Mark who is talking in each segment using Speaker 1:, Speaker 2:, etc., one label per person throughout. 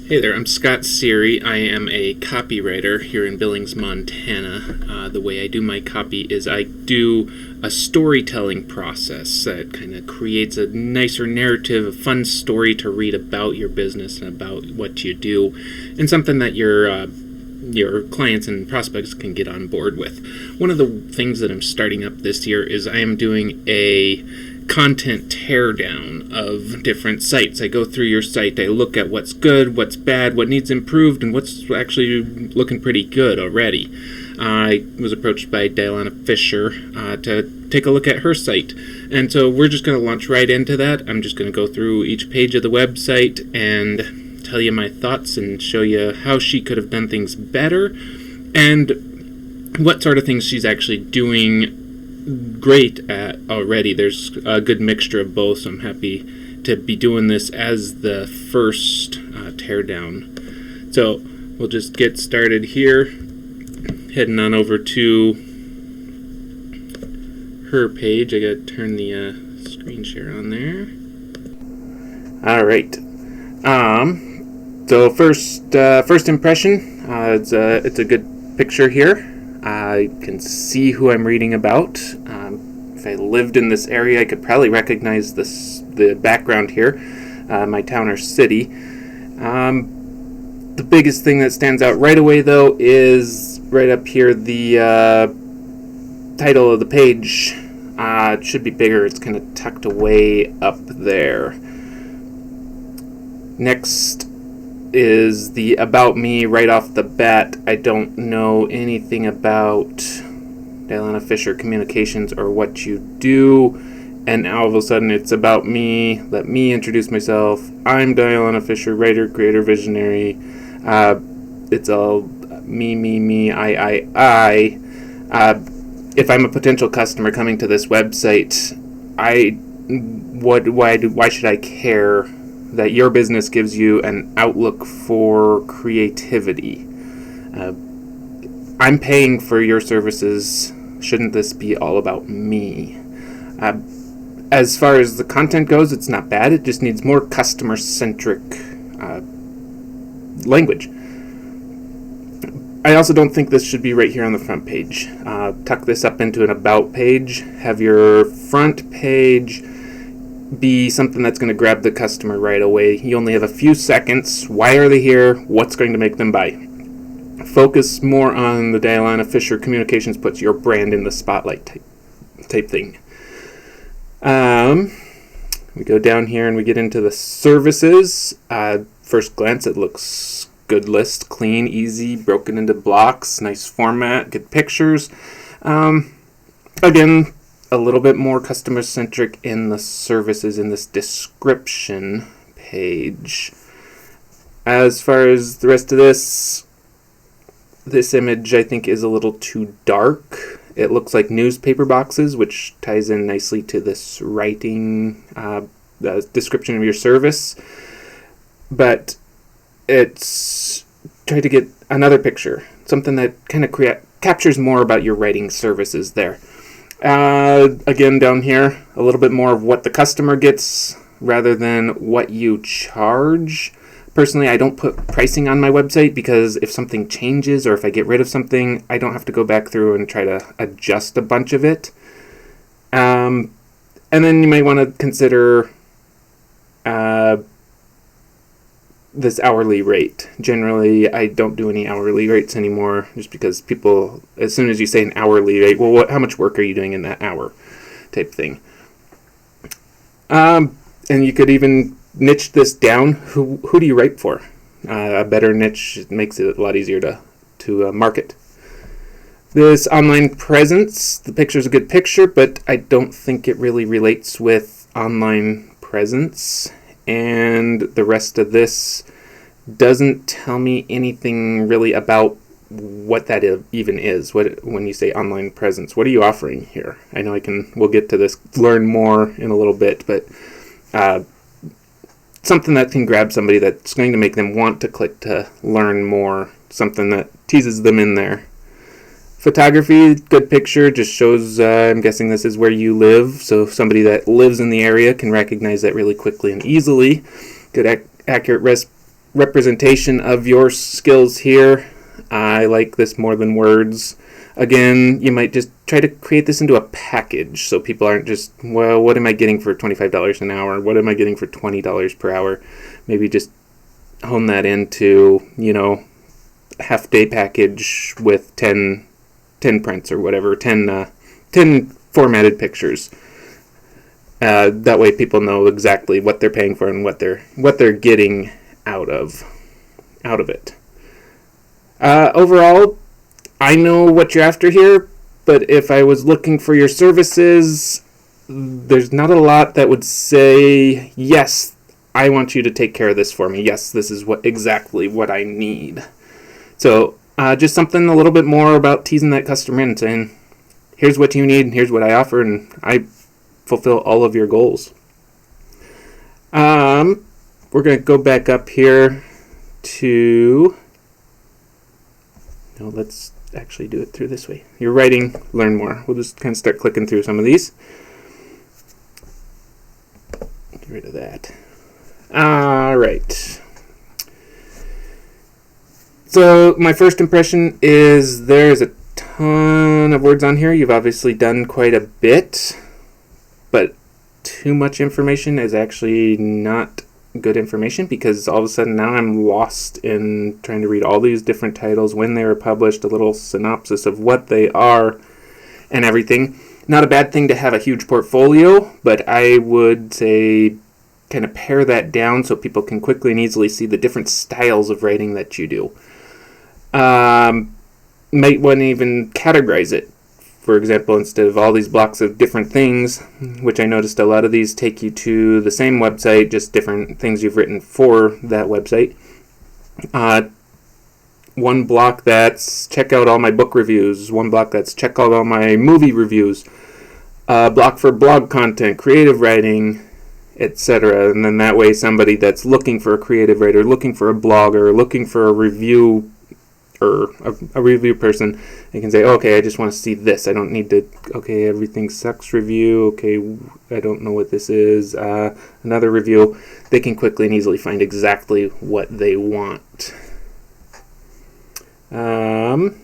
Speaker 1: Hey there, I'm Scott Sery. I am a copywriter here in Billings, Montana. The way I do my copy is I do a storytelling process that kind of creates a nicer narrative, a fun story to read about your business and about what you do, and something that your clients and prospects can get on board with. One of the things that I'm starting up this year is I am doing a content teardown of different sites. I go through your site, I look at what's good, what's bad, what needs improved, and what's actually looking pretty good already. I was approached by Dylanna to take a look at her site, and so we're just going to launch right into that. I'm just going to go through each page of the website and tell you my thoughts and show you how she could have done things better and what sort of things she's actually doing great at already. There's a good mixture of both, so I'm happy to be doing this as the first teardown. So we'll just get started here, heading on over to her page. I gotta turn the screen share on there. Alright, so first impression, it's a good picture here. I can see who I'm reading about. If I lived in this area, I could probably recognize the background here, my town or city. The biggest thing that stands out right away, though, is right up here, the title of the page. It should be bigger. It's kind of tucked away up there. Next is the About Me right off the bat. I don't know anything about Dylanna Fisher Communications or what you do, and now all of a sudden it's about me. Let me introduce myself. I'm Dylanna Fisher, writer, creator, visionary. It's all me, I. If I'm a potential customer coming to this website, why should I care that your business gives you an outlook for creativity? I'm paying for your services. Shouldn't this be all about me? As far as the content goes, it's not bad. It just needs more customer-centric language. I also don't think this should be right here on the front page. Tuck this up into an About page. Have your front page be something that's going to grab the customer right away. You only have a few seconds. Why are they here? What's going to make them buy? Focus more on the Dylanna Fisher Communications puts your brand in the spotlight type thing. We go down here and we get into the services. First glance, it looks good list, clean, easy, broken into blocks, nice format, good pictures. Again, a little bit more customer-centric in the services in this description page. As far as the rest of this image I think is a little too dark. It looks like newspaper boxes, which ties in nicely to this writing description of your service. But it's try to get another picture, something that kind of captures more about your writing services there. Again, down here, a little bit more of what the customer gets rather than what you charge. Personally, I don't put pricing on my website because if something changes or if I get rid of something, I don't have to go back through and try to adjust a bunch of it. And then you might want to consider this hourly rate. Generally, I don't do any hourly rates anymore just because people, as soon as you say an hourly rate, well, how much work are you doing in that hour type thing. And you could even niche this down. Who do you write for? A better niche makes it a lot easier to market. This online presence, the picture's a good picture, but I don't think it really relates with online presence. And the rest of this doesn't tell me anything really about what that even is. When you say online presence, what are you offering here? I know we'll get to this, learn more in a little bit, but something that can grab somebody that's going to make them want to click to learn more, something that teases them in there. Photography, good picture, just shows, I'm guessing this is where you live, so somebody that lives in the area can recognize that really quickly and easily. Good accurate representation of your skills here. I like this more than words. Again, you might just try to create this into a package so people aren't just, well, what am I getting for $25 an hour? What am I getting for $20 per hour? Maybe just hone that into, half-day package with 10 prints or whatever, 10 formatted pictures. That way people know exactly what they're paying for and what they're getting out of it. Overall, I know what you're after here, but if I was looking for your services, there's not a lot that would say, yes, I want you to take care of this for me. Yes, this is exactly what I need. So just something a little bit more about teasing that customer in, saying, here's what you need, and here's what I offer, and I fulfill all of your goals. We're going to go back up here to... No, let's actually do it through this way. You're writing, learn more. We'll just kind of start clicking through some of these. Get rid of that. All right. So my first impression is there's a ton of words on here. You've obviously done quite a bit, but too much information is actually not good information, because all of a sudden now I'm lost in trying to read all these different titles, when they were published, a little synopsis of what they are and everything. Not a bad thing to have a huge portfolio, but I would say kind of pare that down so people can quickly and easily see the different styles of writing that you do. Might want to even categorize it. For example, instead of all these blocks of different things, which I noticed a lot of these take you to the same website, just different things you've written for that website. One block that's check out all my book reviews. One block that's check out all my movie reviews. Block for blog content, creative writing, etc. And then that way somebody that's looking for a creative writer, looking for a blogger, looking for a review or a review person, they can say, okay, I just want to see this. I don't need to, okay, everything sucks review. Okay, I don't know what this is. Another review. They can quickly and easily find exactly what they want. Go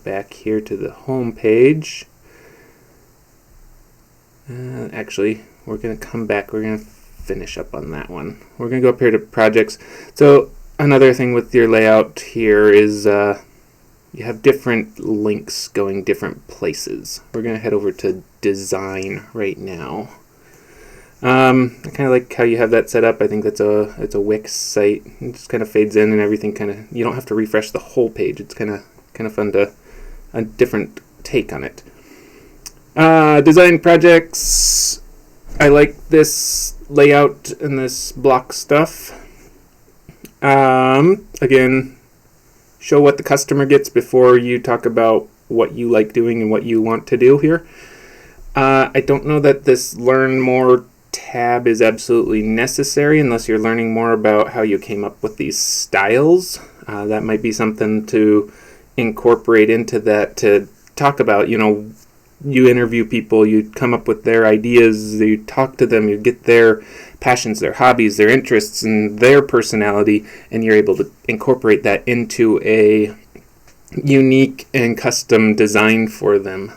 Speaker 1: back here to the home page. Actually, we're going to come back. We're going to finish up on that one. We're going to go up here to projects. So another thing with your layout here is you have different links going different places. We're going to head over to design right now. I kind of like how you have that set up. I think it's a Wix site. It just kind of fades in and everything kind of, you don't have to refresh the whole page. It's kind of fun to, a different take on it. Design projects. I like this layout and this block stuff. Again, show what the customer gets before you talk about what you like doing and what you want to do here. I don't know that this learn more tab is absolutely necessary unless you're learning more about how you came up with these styles. That might be something to incorporate into that, to talk about, you interview people, you come up with their ideas, you talk to them, you get their passions, their hobbies, their interests, and their personality, and you're able to incorporate that into a unique and custom design for them.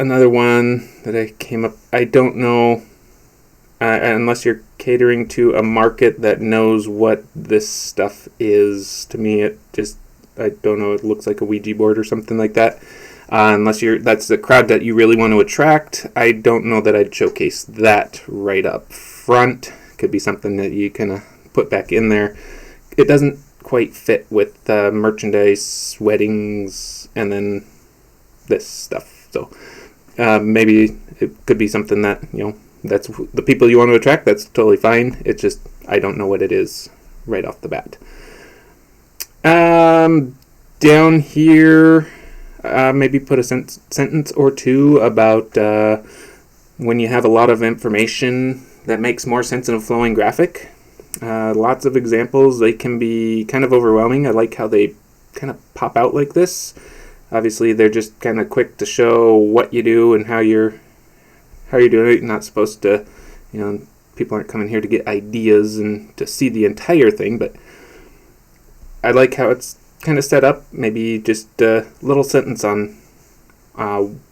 Speaker 1: Another one that I came up, I don't know, unless you're catering to a market that knows what this stuff is. To me, I don't know, it looks like a Ouija board or something like that. Unless that's the crowd that you really want to attract, I don't know that I'd showcase that right up front. Could be something that you kind of put back in there. It doesn't quite fit with merchandise, weddings, and then this stuff. So maybe it could be something that, that's the people you want to attract. That's totally fine. It's just, I don't know what it is right off the bat. Down here, maybe put a sentence or two about when you have a lot of information that makes more sense in a flowing graphic. Lots of examples. They can be kind of overwhelming. I like how they kind of pop out like this. Obviously, they're just kind of quick to show what you do and how you're doing it. You're not supposed to People aren't coming here to get ideas and to see the entire thing, but I like how it's kind of set up. Maybe just a little sentence on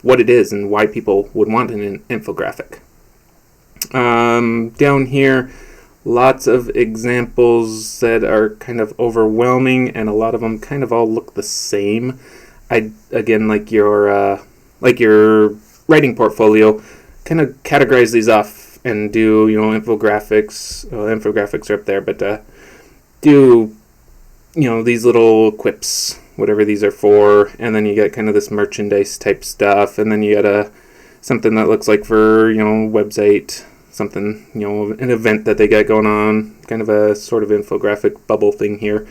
Speaker 1: what it is and why people would want an infographic. Down here, lots of examples that are kind of overwhelming, and a lot of them kind of all look the same. Again, like your writing portfolio, kind of categorize these off and do infographics. Well, infographics are up there, but do these little quips, whatever these are for, and then you get kind of this merchandise type stuff, and then you get something that looks like for website, something an event that they got going on, kind of a sort of infographic bubble thing here.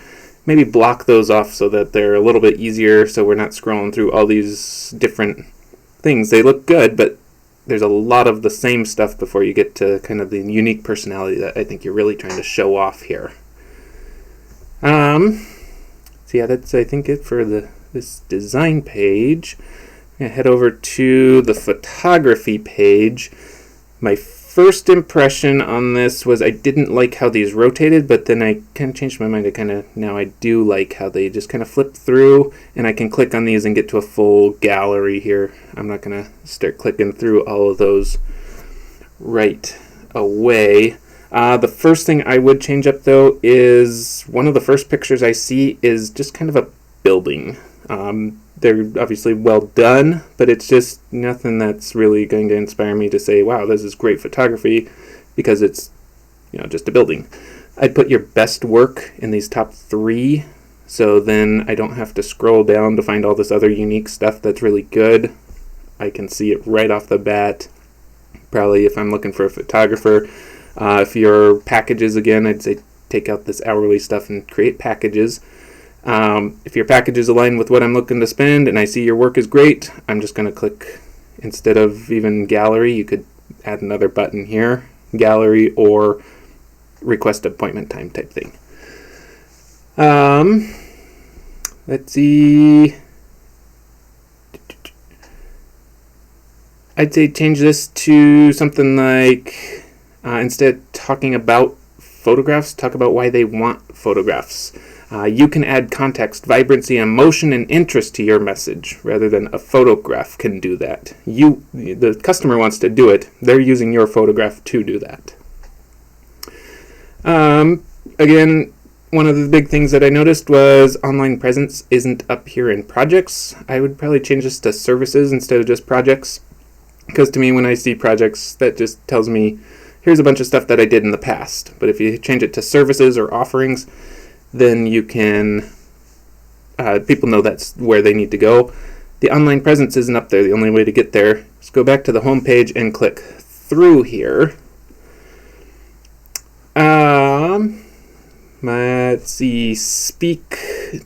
Speaker 1: Maybe block those off so that they're a little bit easier, so we're not scrolling through all these different things. They look good, but there's a lot of the same stuff before you get to kind of the unique personality that I think you're really trying to show off here. So yeah, that's I think it for this design page. I'm going to head over to the photography page. My first impression on this was I didn't like how these rotated, but then I kind of changed my mind. Now I do like how they just kind of flip through, and I can click on these and get to a full gallery here. I'm not going to start clicking through all of those right away. The first thing I would change up, though, is one of the first pictures I see is just kind of a building. They're obviously well done, but it's just nothing that's really going to inspire me to say, wow, this is great photography, because it's just a building. I'd put your best work in these top 3, so then I don't have to scroll down to find all this other unique stuff that's really good. I can see it right off the bat. Probably if I'm looking for a photographer. If your packages, again, I'd say take out this hourly stuff and create packages. If your packages align with what I'm looking to spend and I see your work is great, I'm just going to click, instead of even gallery, you could add another button here, gallery or request appointment time type thing. Let's see. I'd say change this to something like, instead of talking about photographs, talk about why they want photographs. You can add context, vibrancy, emotion, and interest to your message rather than a photograph can do that. The customer wants to do it. They're using your photograph to do that. Again, one of the big things that I noticed was online presence isn't up here in projects. I would probably change this to services instead of just projects, because to me, when I see projects, that just tells me here's a bunch of stuff that I did in the past. But if you change it to services or offerings, then you can, people know that's where they need to go. The online presence isn't up there. The only way to get there is go back to the home page and click through here. Let's see, speak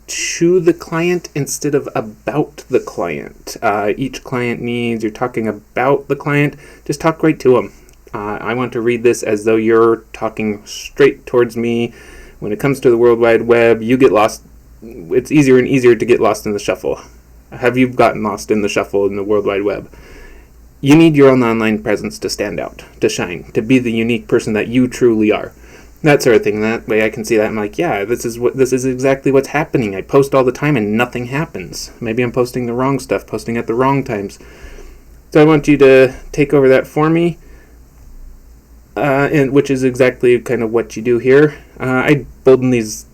Speaker 1: to the client instead of about the client. Each client needs, you're talking about the client, just talk right to them. I want to read this as though you're talking straight towards me. When it comes to the World Wide Web, you get lost. It's easier and easier to get lost in the shuffle. Have you gotten lost in the shuffle in the World Wide Web? You need your own online presence to stand out, to shine, to be the unique person that you truly are. That sort of thing. That way I can see that. I'm like, yeah, this is exactly what's happening. I post all the time and nothing happens. Maybe I'm posting the wrong stuff, posting at the wrong times. So I want you to take over that for me. And which is exactly kind of what you do here. I bolden this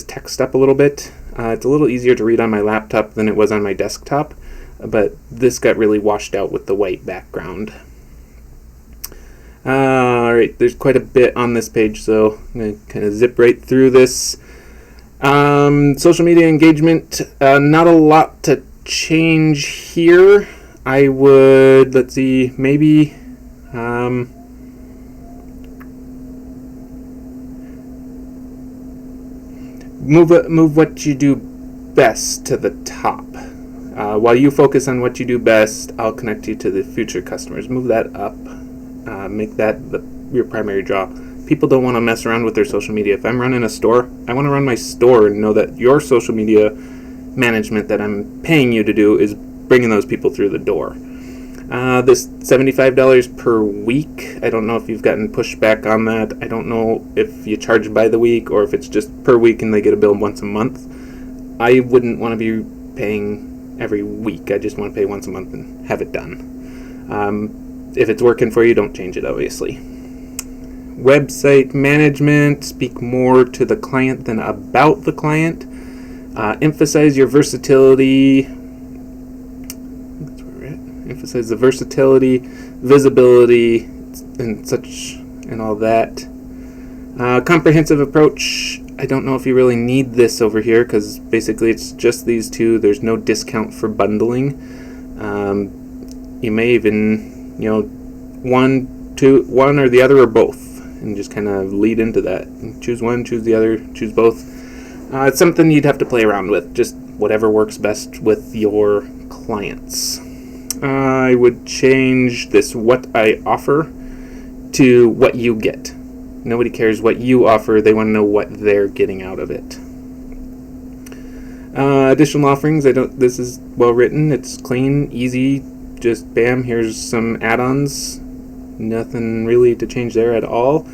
Speaker 1: text up a little bit. It's a little easier to read on my laptop than it was on my desktop, but this got really washed out with the white background. Alright, there's quite a bit on this page, so I'm going to kind of zip right through this. Social media engagement, not a lot to change here. I would, let's see, maybe... Move what you do best to the top. While you focus on what you do best, I'll connect you to the future customers. Move that up. Make that your primary draw. People don't want to mess around with their social media. If I'm running a store, I want to run my store and know that your social media management that I'm paying you to do is bringing those people through the door. This $75 per week, I don't know if you've gotten pushback on that. I don't know if you charge by the week or if it's just per week and they get a bill once a month. I wouldn't want to be paying every week. I just want to pay once a month and have it done. If it's working for you, don't change it, obviously. Website management, speak more to the client than about the client. Emphasize your versatility. Emphasize the versatility, visibility, and such, and all that. Comprehensive approach. I don't know if you really need this over here because basically it's just these two. There's no discount for bundling. You may even, one or the other or both, and just kind of lead into that. Choose one, choose the other, choose both. It's something you'd have to play around with. Just whatever works best with your clients. I would change this what I offer to what you get. Nobody cares what you offer. They want to know what they're getting out of it. Additional offerings. This is well written. It's clean, easy. Just bam, here's some add-ons. Nothing really to change there at all.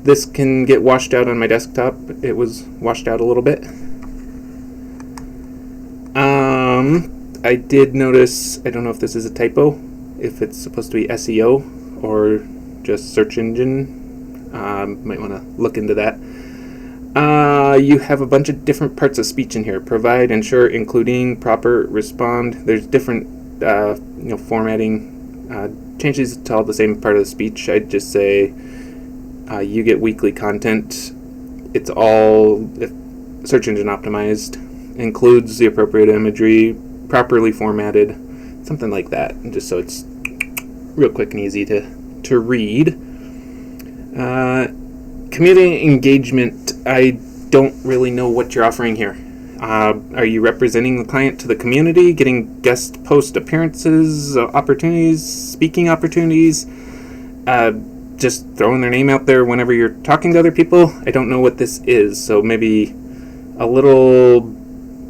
Speaker 1: This can get washed out on my desktop. It was washed out a little bit. I did notice, I don't know if this is a typo, if it's supposed to be SEO or just search engine. Might want to look into that. You have a bunch of different parts of speech in here. Provide, ensure, including, proper, respond. There's different formatting. Change these to all the same part of the speech. I'd just say you get weekly content. It's all search engine optimized. Includes the appropriate imagery, properly formatted, something like that, just so it's real quick and easy to read. Community engagement, I don't really know what you're offering here. Are you representing the client to the community, getting guest post appearances, opportunities, speaking opportunities, just throwing their name out there whenever you're talking to other people? I don't know what this is, so maybe a little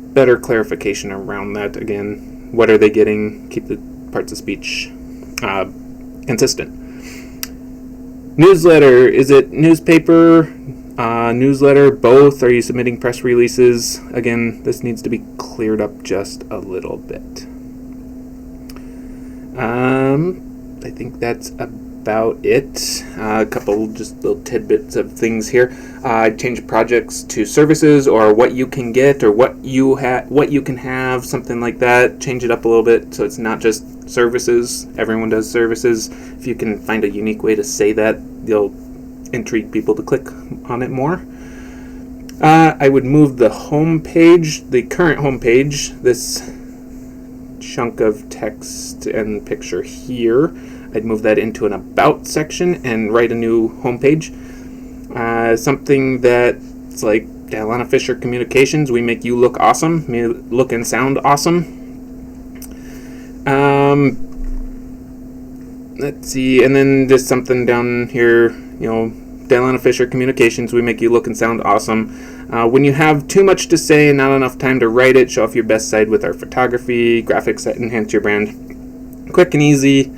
Speaker 1: better clarification around that. Again, what are they getting? Keep the parts of speech consistent. Newsletter, is it newspaper, newsletter, both? Are you submitting press releases? Again, this needs to be cleared up just a little bit. I think that's about it. A couple just little tidbits of things here. Change projects to services, or what you can get, or what you can have, something like that. Change it up a little bit so it's not just services. Everyone does services. If you can find a unique way to say that, you'll intrigue people to click on it more. I would move the home page, the current home page, this chunk of text and picture here, I'd move that into an About section and write a new homepage. Something that's like Dylanna Fisher Communications, we make you look awesome, look and sound awesome. Let's see, and then just something down here, Dylanna Fisher Communications, we make you look and sound awesome. When you have too much to say and not enough time to write it, show off your best side with our photography, graphics that enhance your brand. Quick and easy.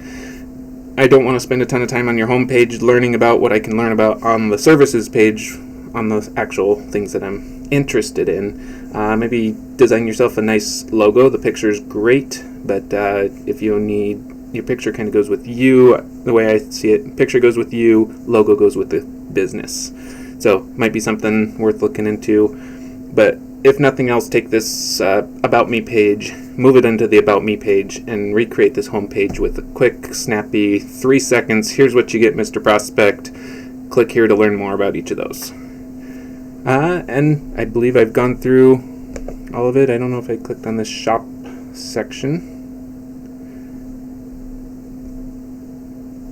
Speaker 1: I don't want to spend a ton of time on your homepage learning about what I can learn about on the services page, on the actual things that I'm interested in. Maybe design yourself a nice logo. The picture's great, but if you need, your picture kind of goes with you. The way I see it, picture goes with you, logo goes with the business. So might be something worth looking into. But if nothing else, take this About Me page, move it into the About Me page, and recreate this home page with a quick, snappy 3 seconds. Here's what you get, Mr. Prospect. Click here to learn more about each of those. And I believe I've gone through all of it. I don't know if I clicked on this shop section.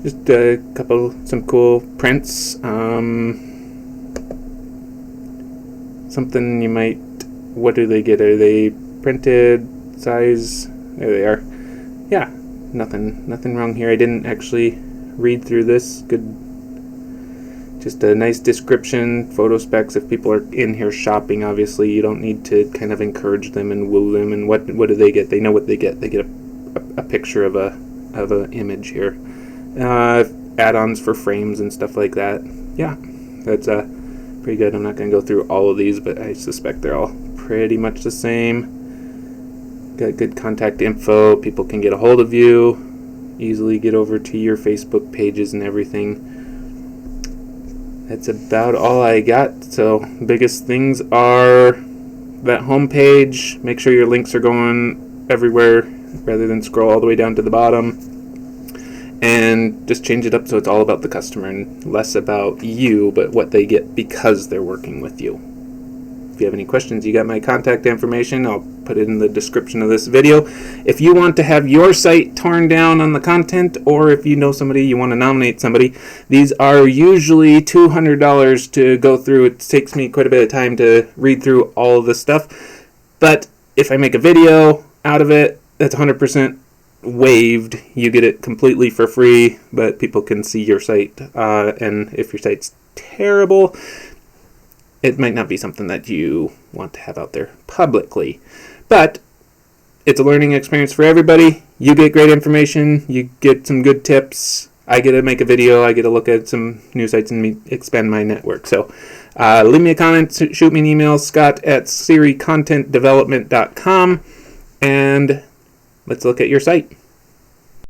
Speaker 1: Just some cool prints. Something you might, what do they get? Are they printed, size? There they are. Yeah, nothing wrong here. I didn't actually read through this. Good, just a nice description, photo specs. If people are in here shopping, obviously you don't need to kind of encourage them and woo them. And what do they get? They know what they get. They get a picture of a of an image here. Add-ons for frames and stuff like that. Yeah, that's pretty good. I'm not going to go through all of these, but I suspect they're all pretty much the same. Got good contact info. People can get a hold of you, easily get over to your Facebook pages and everything. That's about all I got. So biggest things are that homepage. Make sure your links are going everywhere rather than scroll all the way down to the bottom. And just change it up so it's all about the customer and less about you, but what they get because they're working with you. If you have any questions, you got my contact information. I'll put it in the description of this video. If you want to have your site torn down on the content, or if you know somebody, you want to nominate somebody, these are usually $200 to go through. It takes me quite a bit of time to read through all of this stuff. But if I make a video out of it, that's 100% waived. You get it completely for free, but people can see your site. And if your site's terrible, it might not be something that you want to have out there publicly. But it's a learning experience for everybody. You get great information. You get some good tips. I get to make a video. I get to look at some new sites and expand my network. So leave me a comment. Shoot me an email, scott@serycontentdevelopment.com. And let's look at your site.